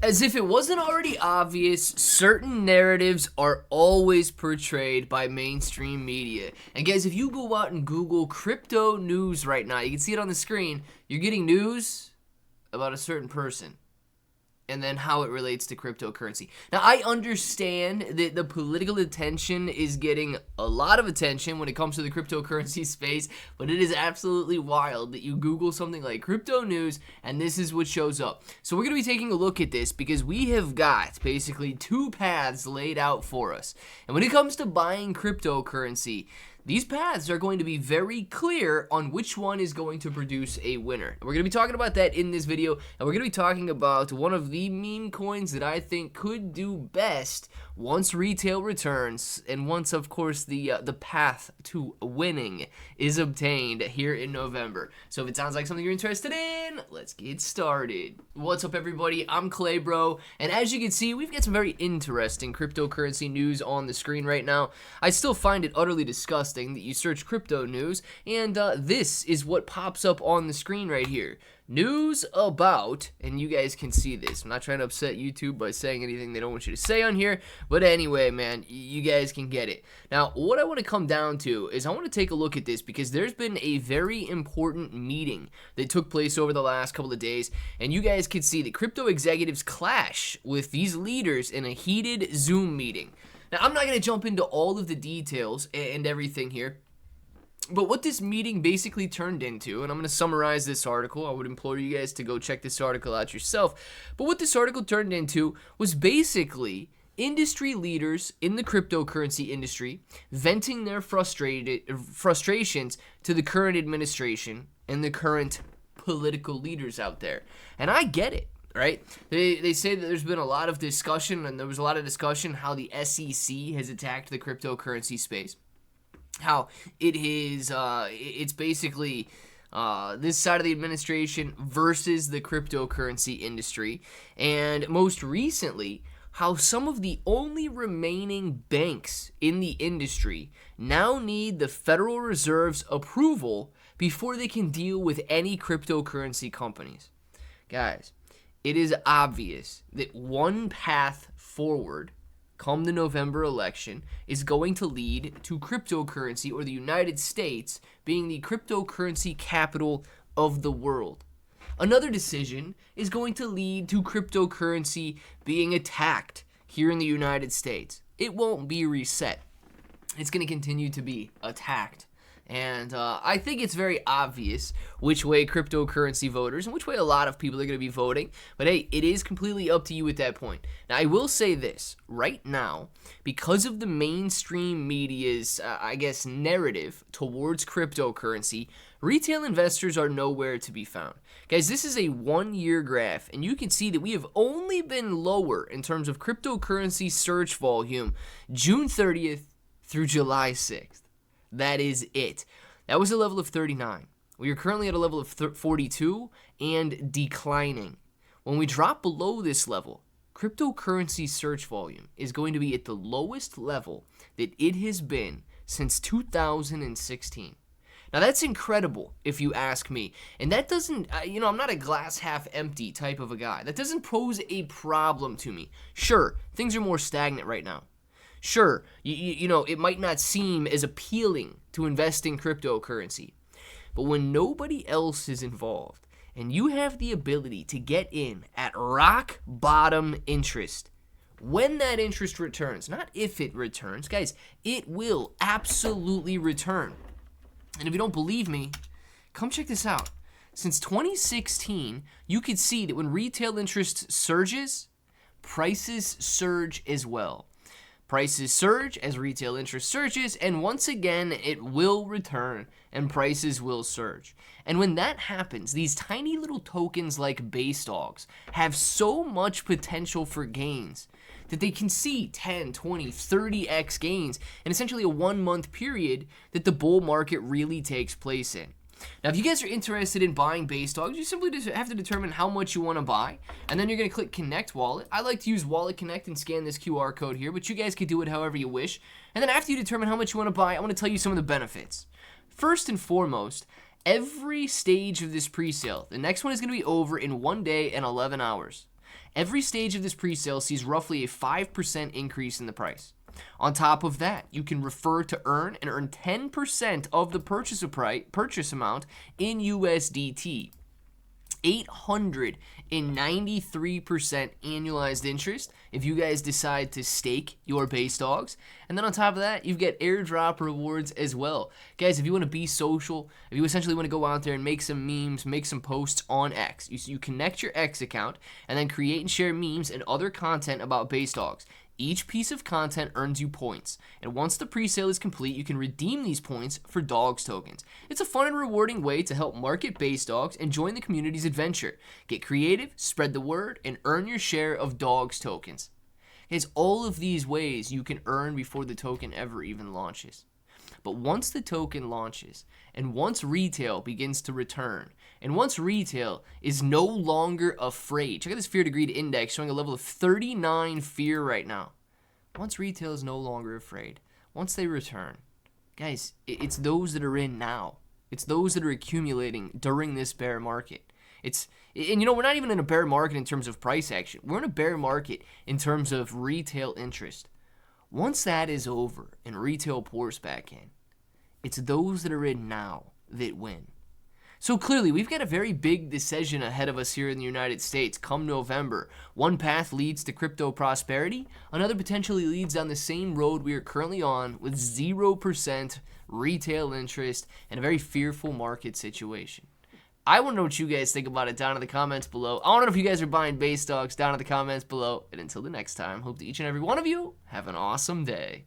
As if it wasn't already obvious, certain narratives are always portrayed by mainstream media. And guys, if you go out and Google crypto news right now, you can see it on the screen, you're getting news about a certain person and then how it relates to cryptocurrency. Now, I understand that the political attention is getting a lot of attention when it comes to the cryptocurrency space, but it is absolutely wild that you Google something like crypto news and this is what shows up. So we're going to be taking a look at this because we have got basically two paths laid out for us. And when it comes to buying cryptocurrency, these paths are going to be very clear on which one is going to produce a winner. And we're going to be talking about that in this video, and we're going to be talking about one of the meme coins that I think could do best once retail returns, and once, of course, the path to winning is obtained here in November. So if it sounds like something you're interested in, let's get started. What's up, everybody? I'm Clay, bro, and as you can see, we've got some very interesting cryptocurrency news on the screen right now. I still find it utterly disgusting that you search crypto news and this is what pops up on the screen right here. News about, and you guys can see this. I'm not trying to upset YouTube by saying anything they don't want you to say on here, but anyway, man, you guys can get it. Now, what I want to come down to is I want to take a look at this because there's been a very important meeting that took place over the last couple of days, and you guys can see that crypto executives clash with these leaders in a heated Zoom meeting. Now, I'm not going to jump into all of the details and everything here, but what this meeting basically turned into, and I'm going to summarize this article. I would implore you guys to go check this article out yourself. But what this article turned into was basically industry leaders in the cryptocurrency industry venting their frustrations to the current administration and the current political leaders out there. And I get it. Right? They say that there's been a lot of discussion, and there was a lot of discussion how the SEC has attacked the cryptocurrency space. How it is, it's basically this side of the administration versus the cryptocurrency industry. And most recently, how some of the only remaining banks in the industry now need the Federal Reserve's approval before they can deal with any cryptocurrency companies. Guys, it is obvious that one path forward, come the November election, is going to lead to cryptocurrency, or the United States being the cryptocurrency capital of the world. Another decision is going to lead to cryptocurrency being attacked here in the United States. It won't be reset. It's going to continue to be attacked. And I think it's very obvious which way cryptocurrency voters and which way a lot of people are going to be voting. But hey, it is completely up to you at that point. Now, I will say this. Right now, because of the mainstream media's, narrative towards cryptocurrency, retail investors are nowhere to be found. Guys, this is a one-year graph, and you can see that we have only been lower in terms of cryptocurrency search volume June 30th through July 6th. That is it. That was a level of 39. We are currently at a level of 42 and declining. When we drop below this level, cryptocurrency search volume is going to be at the lowest level that it has been since 2016. Now, that's incredible, if you ask me. And that doesn't, I'm not a glass half empty type of a guy. That doesn't pose a problem to me. Sure, things are more stagnant right now. Sure, it might not seem as appealing to invest in cryptocurrency, but when nobody else is involved and you have the ability to get in at rock bottom interest, when that interest returns, not if it returns, guys, it will absolutely return. And if you don't believe me, come check this out. Since 2016, you could see that when retail interest surges, prices surge as well. Prices surge as retail interest surges, and once again, it will return and prices will surge. And when that happens, these tiny little tokens like base dogs have so much potential for gains that they can see 10, 20, 30x gains in essentially a 1 month period that the bull market really takes place in. Now, if you guys are interested in buying base dogs, you simply just have to determine how much you want to buy, and then you're going to click Connect Wallet. I like to use Wallet Connect and scan this QR code here, but you guys can do it however you wish. And then after you determine how much you want to buy, I want to tell you some of the benefits. First and foremost, every stage of this pre-sale, the next one is going to be over in 1 day and 11 hours. Every stage of this pre-sale sees roughly a 5% increase in the price. On top of that, you can refer to earn 10% of the purchase amount in USDT. 893% annualized interest if you guys decide to stake your base dogs. And then on top of that, you get airdrop rewards as well. Guys, if you want to be social, if you essentially want to go out there and make some memes, make some posts on X, you connect your X account and then create and share memes and other content about base dogs. Each piece of content earns you points, and once the presale is complete, you can redeem these points for dogs tokens. It's a fun and rewarding way to help market base dogs and join the community's adventure. Get creative, spread the word, and earn your share of dogs tokens. Guys, all of these ways you can earn before the token ever even launches. But once the token launches, and once retail begins to return, and once retail is no longer afraid, check out this fear to greed index showing a level of 39 fear right now. Once retail is no longer afraid, once they return, guys, it's those that are in now. It's those that are accumulating during this bear market. And we're not even in a bear market in terms of price action. We're in a bear market in terms of retail interest. Once that is over and retail pours back in, it's those that are in now that win. So clearly, we've got a very big decision ahead of us here in the United States come November. One path leads to crypto prosperity, another potentially leads down the same road we are currently on with 0% retail interest and a very fearful market situation. I want to know what you guys think about it down in the comments below. I want to know if you guys are buying base dogs down in the comments below. And until the next time, hope that each and every one of you have an awesome day.